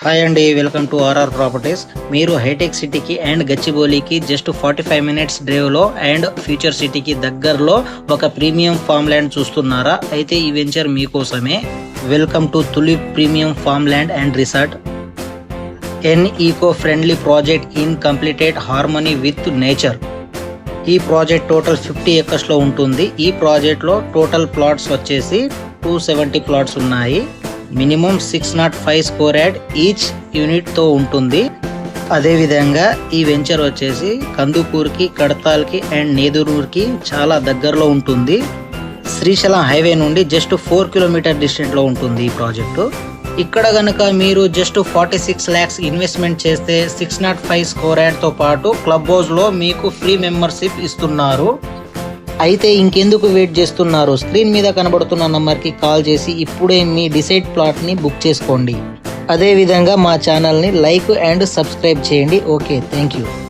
Hi అండి, welcome to RR properties. మీరు hitech సిటీకి అండ్ గచ్చిబౌలికి జస్ట్ 45 మినిట్స్ డ్రైవ్లో అండ్ ఫ్యూచర్ సిటీకి దగ్గరలో ఒక ప్రీమియం ఫామ్ ల్యాండ్ చూస్తున్నారా? అయితే ఈ వెంచర్ మీకోసమే. Welcome to Tulip premium farm land and resort, an eco friendly project in completed harmony with nature. ఈ ప్రాజెక్ట్ టోటల్ 50 ఎకర్స్లో ఉంటుంది. ఈ ప్రాజెక్ట్లో టోటల్ ప్లాట్స్ వచ్చేసి 270 ప్లాట్స్ ఉన్నాయి. మినిమం 605 స్క్వేర్ యార్డ్ ఈచ్ యూనిట్తో ఉంటుంది. అదేవిధంగా ఈ వెంచర్ వచ్చేసి కందుకూరుకి, కడతాల్కి అండ్ నేదురూరుకి చాలా దగ్గరలో ఉంటుంది. శ్రీశైలం హైవే నుండి జస్ట్ 4 కిలోమీటర్ డిస్టెన్స్లో ఉంటుంది ఈ ప్రాజెక్టు. ఇక్కడ కనుక మీరు జస్ట్ 46 lakhs ఇన్వెస్ట్మెంట్ చేస్తే 605 స్క్వేర్ యార్డ్తో పాటు క్లబ్ హౌస్లో మీకు ఫ్రీ మెంబర్షిప్ ఇస్తున్నారు. అయితే ఇంకెందుకు వెయిట్ చేస్తున్నారు? స్క్రీన్ మీద కనబడుతున్న నంబర్కి కాల్ చేసి ఇప్పుడే మీ డిసైడ్ ప్లాట్ని బుక్ చేసుకోండి. అదేవిధంగా మా ఛానల్ని లైక్ అండ్ సబ్స్క్రైబ్ చేయండి. Okay, thank you.